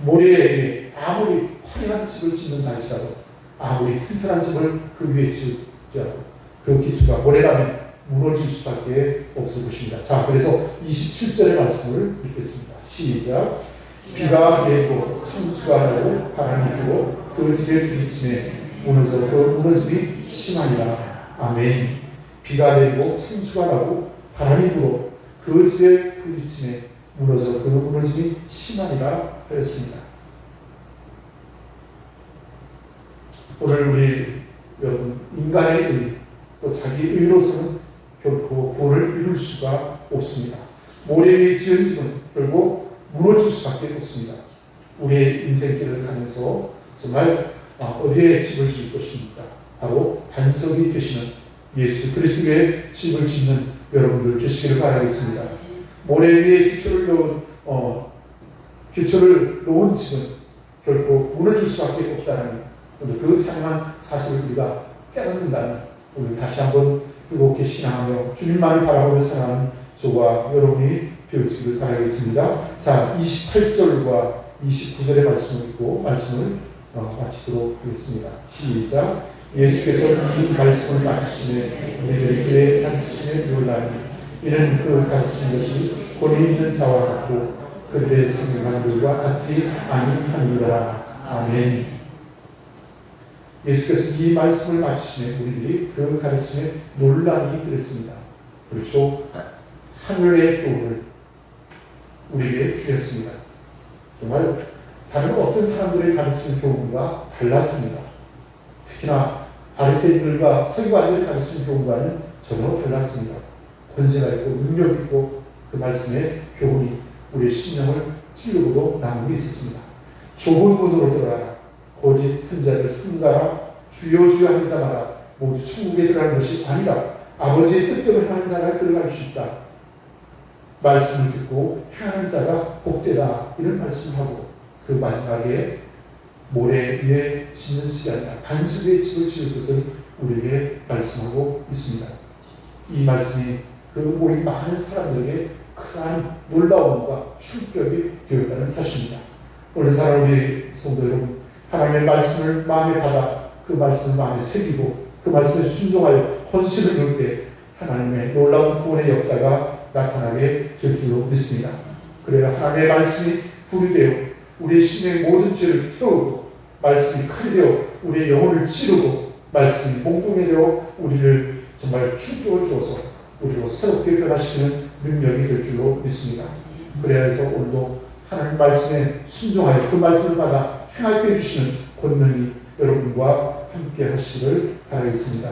모래에 아무리 화려한 집을 짓는다 할지라도, 아무리 튼튼한 집을 그 위에 짓더라도 그 기초가 모래라면 무너질 수밖에 없을 것입니다. 자, 그래서 27절의 말씀을 읽겠습니다. 시작. 비가 내리고 창수가 나고 바람이 불고 그 집에 부딪히매 무너져 그 무너짐이 심하니라. 아멘. 비가 내리고 창수가 나고 바람이 불어 그 집에 부딪히매 무너져 그 무너짐이 심하니라 하였습니다. 오늘 우리 여러분, 인간의 의, 또 자기 의로서는 결코 구원을 이룰 수가 없습니다. 모래 위에 지은 집은 결국 무너질 수밖에 없습니다. 우리의 인생길을 가면서 정말 어디에 집을 지을 것입니까? 바로 반석이 되시는 예수 그리스도의 집을 짓는 여러분들 되시기를 바라겠습니다. 모래 위에 기초를 놓은 집은 결코 무너질 수밖에 없다는 그 찬양한 사실을 우리가 깨닫는다면 오늘 다시 한번 뜨겁게 신앙하며 주님만을 바라보며 살아가는 저와 여러분이 되어지기를 바라겠습니다. 자, 28절과 29절의 말씀을 듣고 말씀을 마치도록 하겠습니다. 시작. 예수께서 이 말씀을 마치시매 우리들이 그의 가르침에 놀라니 이는 그 가르치는 것이 권위 있는 자와 같고 그들의 생명들과 같지 아니하니라. 아멘. 예수께서 이 말씀을 마치시매 우리들이 그 가르침에 놀라니 그랬습니다. 그렇죠. 하늘의 교훈을 우리에게 주셨습니다. 정말 다른 어떤 사람들의 가르치는 교훈과 달랐습니다. 특히나 바리새인들과 서기관들이 가르치는 교훈과는 전혀 달랐습니다. 권세가 있고 능력이 있고 그 말씀의 교훈이 우리의 심령을 찌르고도 남음이 있었습니다. 좁은 문으로 들어가라. 거짓 선자를 삼가라. 주여 주여 하는 자마다 모두 천국에 들어가는 것이 아니라 아버지의 뜻대로 행하는 자가 들어갈 수 있다. 말씀을 듣고 행하는 자가 복되다. 이런 말씀하고 그 마지막에 모래 위에 짓는 집이 아니라 반석 위에 집을 지을 것을 우리에게 말씀하고 있습니다. 이 말씀이 그 모인 많은 사람들에게 큰 놀라움과 충격이 되었다는 사실입니다. 오늘 사랑 우리 성도 여러분, 하나님의 말씀을 마음에 받아 그 말씀을 마음에 새기고 그 말씀에 순종하여 헌신을 넣을 때 하나님의 놀라운 구원의 역사가 나타나게 될 줄로 믿습니다. 그래야 하나님의 말씀이 불이 되어 우리의 심의 모든 죄를 태우고 말씀이 칼이 되어 우리의 영혼을 찌르고 말씀이 몽둥이 되어 우리를 정말 충격을 주어서 우리로 새롭게 변화시키는 능력이 될 줄로 믿습니다. 그래야 해서 오늘도 하나님 말씀에 순종하여 그 말씀을 받아 행하게 해주시는 권능이 여러분과 함께 하시기를 바라겠습니다.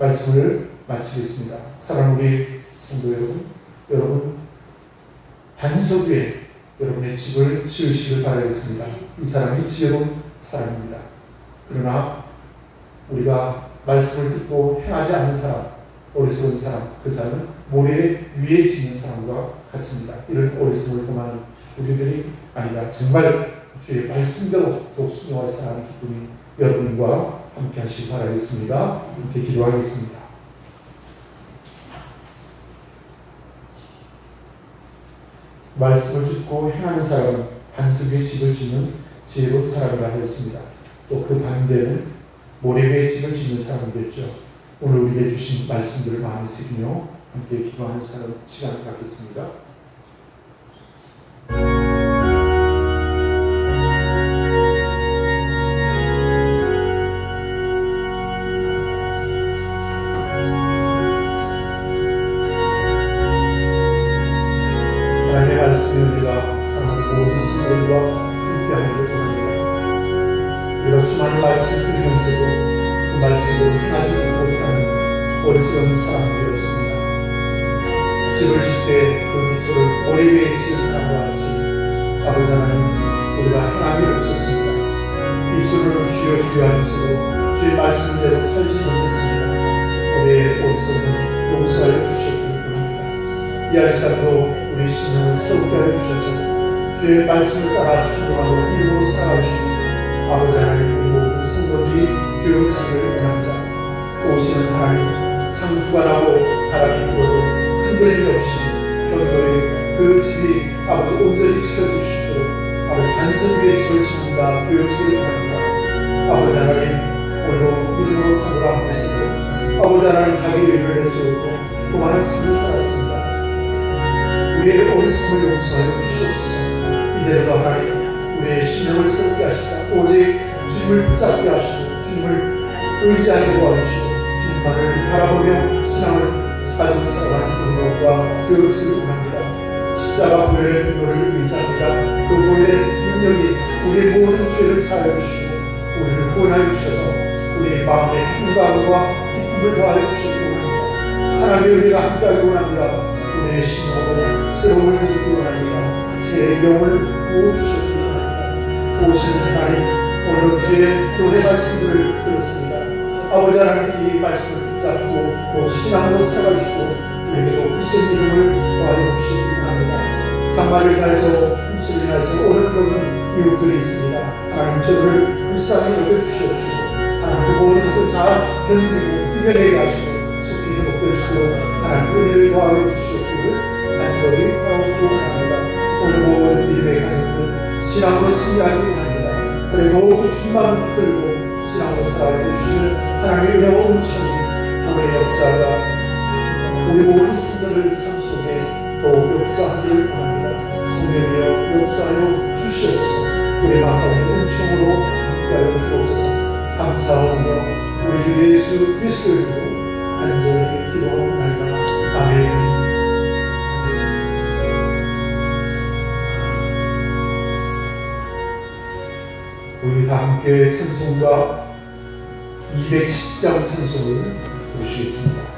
말씀을 마치겠습니다. 사랑하는 우리 성도 여러분 반석 위에 여러분의 집을 지으시길 바라겠습니다. 이 사람이 지혜로운 사람입니다. 그러나 우리가 말씀을 듣고 행하지 않는 사람, 어리석은 사람, 그 사람은 모래 위에 짓는 사람과 같습니다. 이런 어리석음을 범하는 우리들이 아니라 정말 주의 말씀대로 더욱 순종할 사람의 기쁨이 여러분과 함께 하시기 바라겠습니다. 함께 기도하겠습니다. 말씀을 듣고 행하는 사람은 반석 위에 집을 짓는 지혜로운 사람이라 하였습니다. 또 그 반대는 모래 위에 집을 짓는 사람이겠죠. 오늘 우리에게 주신 말씀들을 마음에 새기며 함께 기도하는 시간을 갖겠습니다. 하나님의 말씀이 우리가 사랑하는 모든 성도들과 함께하기를 원합니다. 우리가 수많은 말씀을 드리면서도 그 말씀으로 행하지 못하는 어리석은 사람들이었습니다. 집을 짓 때 그 기초를 모래 위에 지은 사람과 같이 아버지 하나님 우리가 행함이 없었습니다. 입술로는 주여 주여 하면서도 주의 말씀대로 살지 못했습니다. 우리의 어리석은 용서하여 주시옵기를 원합니다. 이 시간도 우리 심령을 새롭게 하여 주셔서 주의 말씀을 따라 순종하며 이루어 살아가시고 아버지 하나님 우리 모든 성도들이 되어지기를 원합니다. 오시는 하나님 상수가 나고 바람이 불어도 흔들림이 없이 견고히 그 집이 아버지 온전히 지켜주시도록 아버지 반석 위에 집을 짓는 자 되어지기를 원합니다. 아버지 하나님 오늘도 믿음으로 사고를 하고 있으고 아버지 하나님 자기 일을 내세우고 그 많은 삶을 살았습니다. 우리의 어리석음을 용서하여 주시옵소서. 이제라도 하나님 우리의 심령을 새롭게 하시자 오직 주님을 붙잡게 하시고 주님을 의지하게 도와주시고 주님만을 바라보며 신앙을 가지고 살아가는 우리가 되어지기를 원합니다. 십자가 보혈의 능력을 의지합니다. 그 보혈의 능력이 우리의 모든 죄를 사하여 주시고 우리를 구원하여 주셔서 우리의 마음에 평강과 기쁨을 더하여 주시기 원합니다. 하나님의 은혜가 함께하기 원합니다. 우리의 심령으로 새로움을 느끼기 원합니다. 새 영을 부어주시기 원합니다. 오시는 하나님, 오늘 주의 노래 말씀을 들었습니다. 아버지 하나님, 이 말씀을 붙잡고 또 신앙으로 살아갈 수 있도록 우리에게도 굳센 믿음을 도와줘 주시기 바랍니다. 장마를 인하여서 힘쓰로 인하여서 오늘도 이웃들이 있습니다. 하나님, 저들을 불쌍히 여겨주시옵시고 하나님, 그 모든 것을 잘 견디고 이겨내게 하시고 속히 회복될 수 있도록 하나님 은혜를 더하여 주시옵기를 간절히 바라고 합니다. 오늘 모든 믿음의 가정들 신앙으로 승리하기 바랍니다. 그래 더욱더 충만을 붙들고 신앙으로 살아가게 주시는 하나님의 은혜와 은총이 하나님의 역사가 우리 모든 성도들 삶 속에 더욱 역사하기를 바랍니다. 성령이여 역사하여 주시옵소서. 우리 마음의 은총으로 함께하여 주옵소서. 감사하며 우리 주 예수 그리스도의 이름으로 간절히 기도하옵나이다. 아멘. 우리 다 함께 찬송가 210장 찬송을 부르시겠습니다.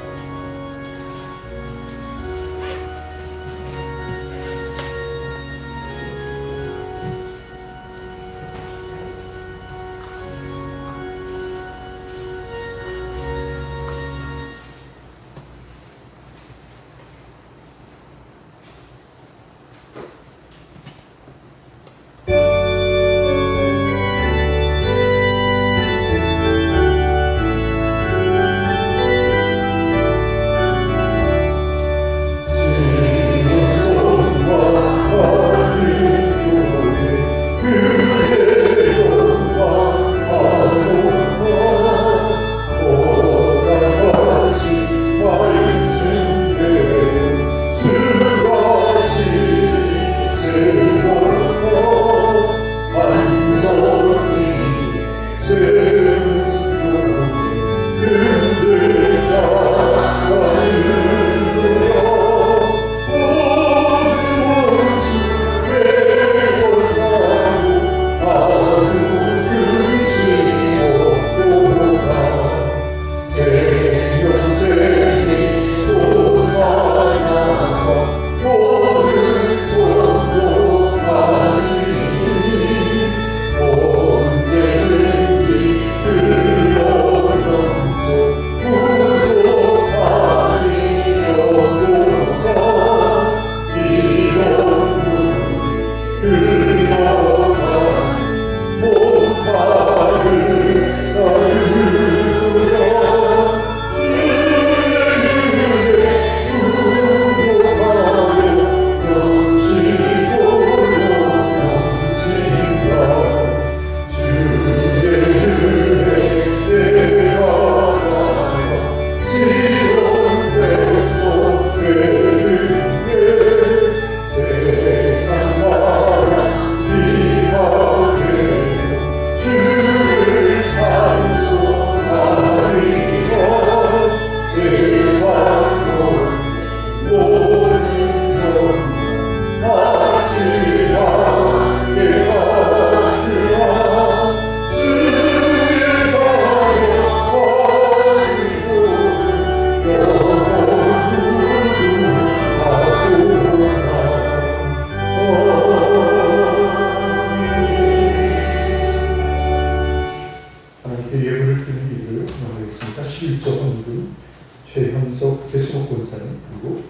최현석 배수목 권사님 그리고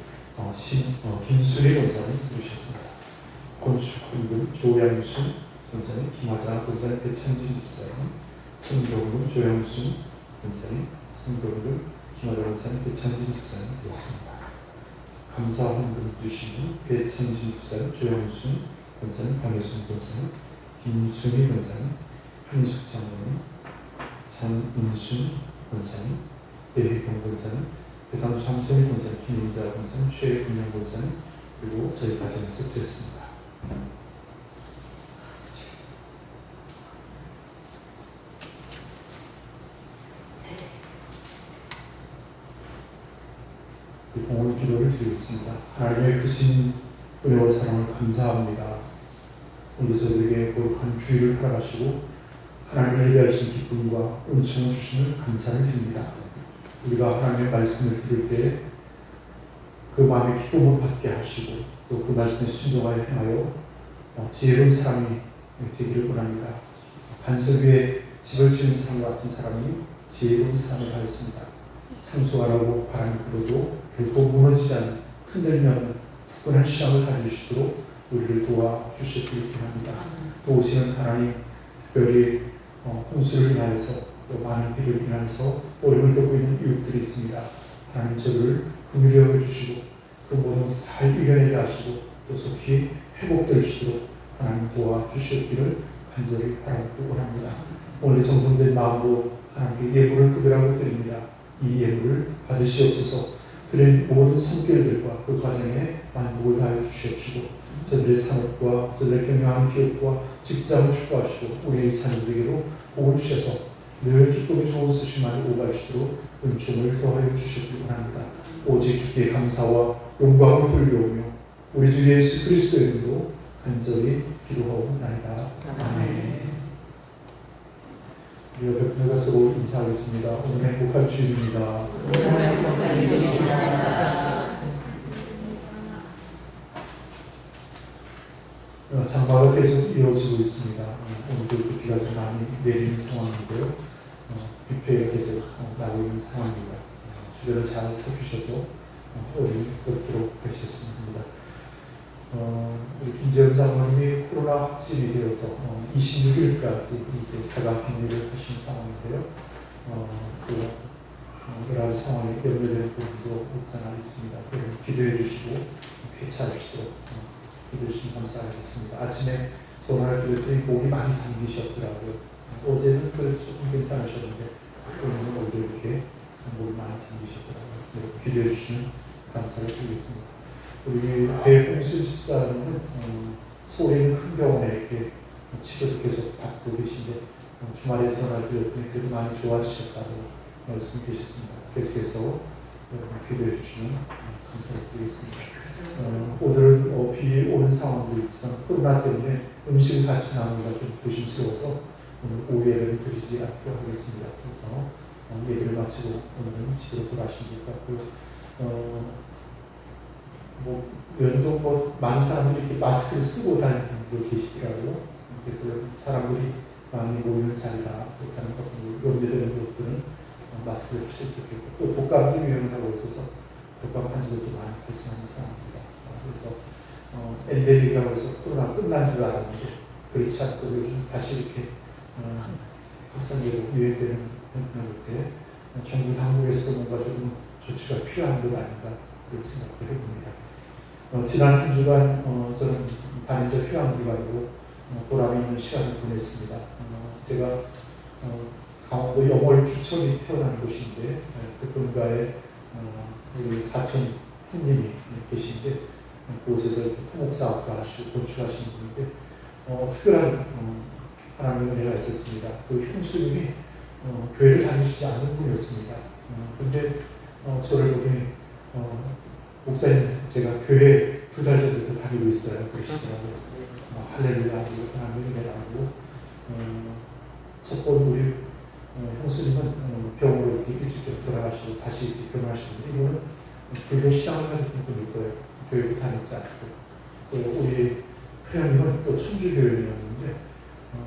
김순희 권사님 부르셨습니다. 건축훈금 조양순 권사님, 김하자 권사님, 배창진 집사님, 성경금 조양순 권사님, 성경금 김하자 권사님, 배창진 집사님이었습니다. 감사헌금 주신 분 배창진 집사님, 조양순 권사님, 강효순 권사님, 김순희 권사님, 한숙 장로님, 장인순 권사님, 배희경 권사님, 배상수 함선희 권사님, 김인자 권사님, 최근영 권사님, 그리고 저희 가정에서 드렸습니다. 오늘 기도를 드리겠습니다. 하나님의 크신 은혜와 사랑을 감사합니다. 오늘 저들에게 거룩한 주일을 허락하시고 하나님을 예배하신 기쁨과 은총을 주시는 감사를 드립니다. 우리가 하나님의 말씀을 들을 때 그 마음의 기쁨을 받게 하시고 또 그 말씀에 순종하여 행하여 지혜로운 사람이 되기를 원합니다. 반석 위에 집을 지은 사람과 같은 사람이 지혜로운 사람을 하였습니다. 참소하라고 바람이 불어도 결코 무너지지 않는 흔들면 굳건한 신앙을 가져주시도록 우리를 도와주시길 바랍니다. 도우시는 하나님, 특별히 홍수를 인하여서 또 많은 비를 인하여서 어려움을 겪고 있는 이웃들이 있습니다. 하나님 저를 긍휼히 여겨주시고 그 모든 것을 잘 이겨내게 하시고 또 속히 회복될 수 있도록 하나님 도와주시기를 간절히 바라고 원합니다. 오늘 정성된 마음으로 하나님께 예물을 구별하고 드립니다. 이 예물을 받으시옵소서. 드린 모든 손길들과 그 과정에 만복을 다해 주시옵시고 저들의 산업과 저들의 경영하는 기업과 직장을 축복하시고 우리의 자녀들에게도 복을 주셔서 늘 기쁨의 좋은 소식만을 오가시도록 은총을 더하여 주시기 원합니다. 오직 주께 감사와 영광을 돌려오며 우리 주 예수 그리스도의 이름으로 간절히 기도하옵나이다. 아멘. 우리 여러분과 서로 인사하겠습니다. 오늘 행복한 주일입니다. 장마가 계속 이어지고 있습니다. 오늘도 비가 좀 많이 내리는 상황인데요. 뷔페가 계속 나고 있는 상황입니다. 주변을 잘 살피셔서 어린 걷도록 하셨습니다. 우리 김재현 장로님이 코로나 확진이 되어서 26일까지 이제 자가 격리를 하신 상황인데요. 여러 가지 상황에 연결되는 부분도 없지 않아 있습니다. 기도해 주시고 쾌차하시도록 기도해 주시면 감사하겠습니다. 아침에 전화를 드렸더니 목이 많이 잠기셨더라고요. 어제는 조금 괜찮으셨는데 오늘은 오히려 이렇게 목이 많이 잠기셨더라고요. 기도해 주시면 감사를 드리겠습니다. 우리 배홍수 집사님은 서울에 있는 큰 병원에 이렇게 치료를 계속 받고 계신데 주말에 전화를 드렸더니 그래도 많이 좋아지셨다고 말씀 주셨습니다. 계속해서 기도해 주시면 감사를 드리겠습니다. 오늘은 비 오는 상황도 있지만 코로나 때문에 음식을 같이 나누기가 좀 조심스러워서 오늘 오후 예배를 드리지 않도록 하겠습니다. 그래서 예배를 마치고 오늘은 집으로 돌아가신 것 같고요. 연도 많은 사람들이 이렇게 마스크를 쓰고 다니는 분도 계시더라고요. 그래서 사람들이 많이 모이는 자리가 그렇다는 것들, 염려되는 것들은 마스크를 하셔도 좋겠고, 또 독감도 유행하고 있어서 독감 환자들도 많이 발생하는 상황입니다. 그래서 엔데믹이라고 해서 코로나 끝난 줄 알았는데 그렇지 않고 요즘 다시 이렇게 확산되고 유행되는 현상일 때 정부 당국에서도 뭔가 조금 조치가 필요한 것 아닌가 그런 생각을 해봅니다. 지난 한 주간 저는 단임자 휴양기관으로 보람 있는 시간을 보냈습니다. 제가 강원도 영월 주천이 태어난 곳인데 그 본가에 우리 사촌 형님이 계신데 그곳에서 토목사업도 하시고 건축하시는 분인데 특별한 하나님의 은혜가 있었습니다. 그 형수님이 교회를 다니시지 않는 분이었습니다. 근데 저를 보더니 목사님 제가 교회 2달 전부터 다니고 있어요. 그러시더라고요. 할렐루야 하나님의 은혜라고 첫 번 우리 형수님은 병으로 이렇게 일찍 돌아가시고 다시 이렇게 결혼하시는데 이분은 불교 신앙을 가졌던 분일 거예요. 교회도 다니지 않고 또 우리 큰형님은 또 천주교인이었는데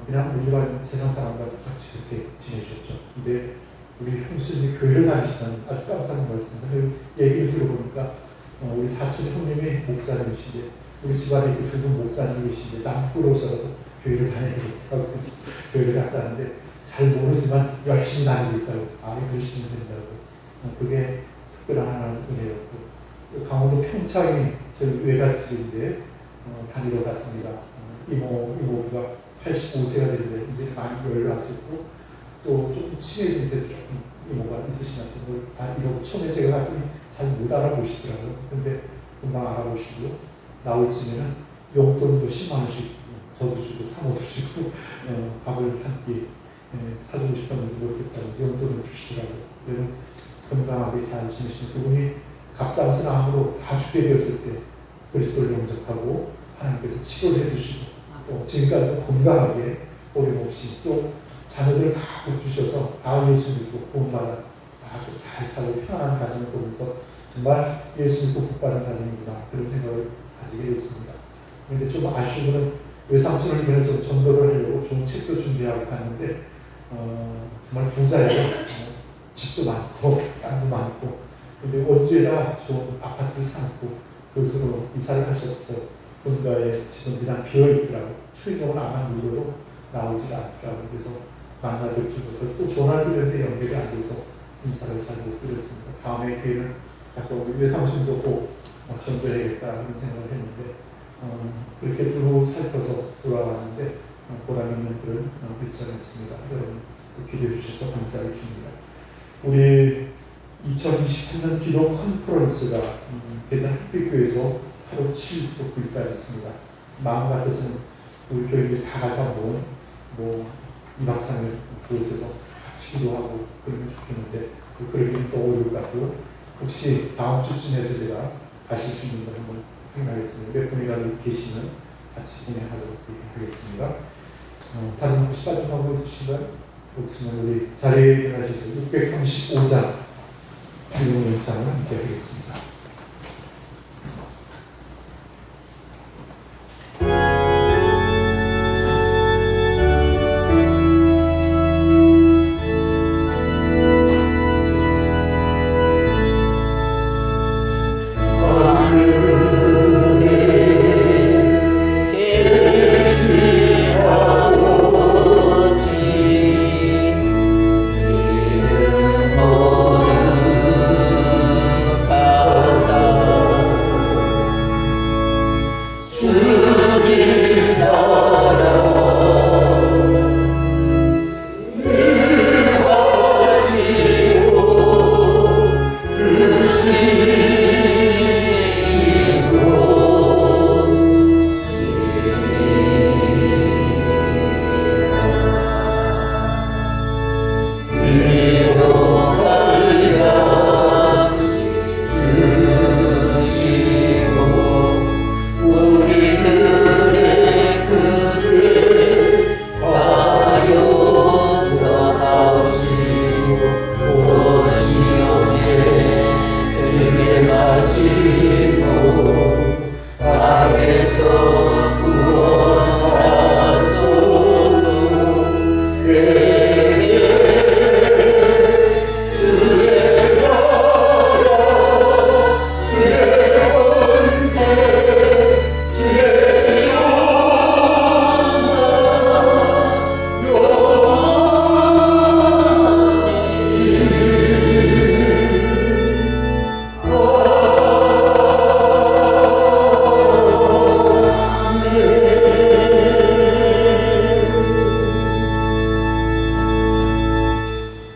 그냥 일반 세상 사람과 똑같이 그렇게 지내셨죠. 근데 우리 형수님이 교회를 다니시다는 아주 깜짝 놀랐습니다. 얘기를 들어보니까 우리 사촌 형님이 목사님이신데 우리 집안에 이렇게 2분 목사님이신데 남 부끄러워서라도 교회를 다녀야겠다고 해서 교회를 갔다는데 잘 모르지만 열심히 다니고 있다고 그러시면 된다고 그게 특별한 하나의 은혜였고 또 강원도 평창이 저희 외갓집인데 다니러 갔습니다. 이모부가 85세가 됐는데 이제 많이 연락하셨고 또 조금 친해진 제 조금 이모가 있으시나 다 이러고 처음에 제가 갔더니 잘 못 알아보시더라고요. 근데 금방 알아보시고 나올 쯤에는 용돈도 10만 원씩 저도 주고 사모도 주고 밥을 한 끼 사주고 싶었는데 못했다고 해서 용돈을 주시더라고요. 그래서 건강하게 잘 지내시는 그분이 갑상선암으로 다 죽게 되었을 때 그리스도를 영접하고 하나님께서 치료를 해주시고 또 지금까지도 건강하게 어림없이 또 자녀들을 다 복 주셔서 다 예수 믿고 구원받아 아주 잘 살고 편안한 가정을 보면서 정말 예수 믿고 복받은 가정이구나 그런 생각을 가지게 됐습니다. 그런데 좀 아쉬운 건 외삼촌을 이번에 좀 전도를 하려고 좋은 책도 준비하고 갔는데 정말 부자예요. 집도 많고 땅도 많고 근데 원주에다 좋은 아파트를 사놓고 그것으로 이사를 하셨어요. 본가에 지금 그냥 비어있더라고. 초인종을 안 한 물로 나오지가 않더라고. 그래서 만나 뵙지도 또 전화를 드렸는데 연결이 안 돼서 인사를 잘 못 드렸습니다. 다음에 기회는 가서 우리 외삼촌도 꼭 전도해야겠다 그런 생각을 했는데 그렇게 두루 살펴서 돌아왔는데 보람 있는 그런 일정이었습니다. 여러분 기대해 주셔서 감사를 드립니다. 우리 2023년 기도 컨퍼런스가 대전 햇빛교회에서 8월 7일부터 9일까지 있습니다. 마음 같아서는 우리 교회들이 다 가서 뭐 2박 3일 그곳에서 같이 기도하고 그러면 좋겠는데 그러기는 또 어려울 것 같고요. 혹시 다음 주쯤에서 제가 가실 수 있는 걸 한번 확인하겠습니다. 몇 분이라도 계시면 같이 진행하도록 하겠습니다. 다른 혹시 빠져나오고 있으신가요? 없으면 우리 자리에 일어나셔서 635장 주요 연창을 함께 하겠습니다.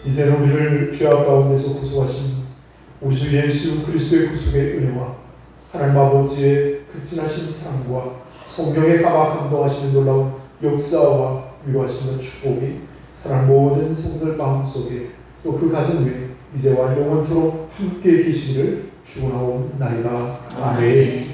이제는 우리를 죄악 가운데서 구속하신 우리 주 예수 그리스도의 구속의 은혜와 하나님 아버지의 극진하신 사랑과 성령의 감화 감동하시는 놀라운 역사와 위로하시는 축복이 사랑 모든 성도들 마음속에 또 그 가정 위에 이제와 영원토록 함께 계시기를 축원하옵나이다. 아멘.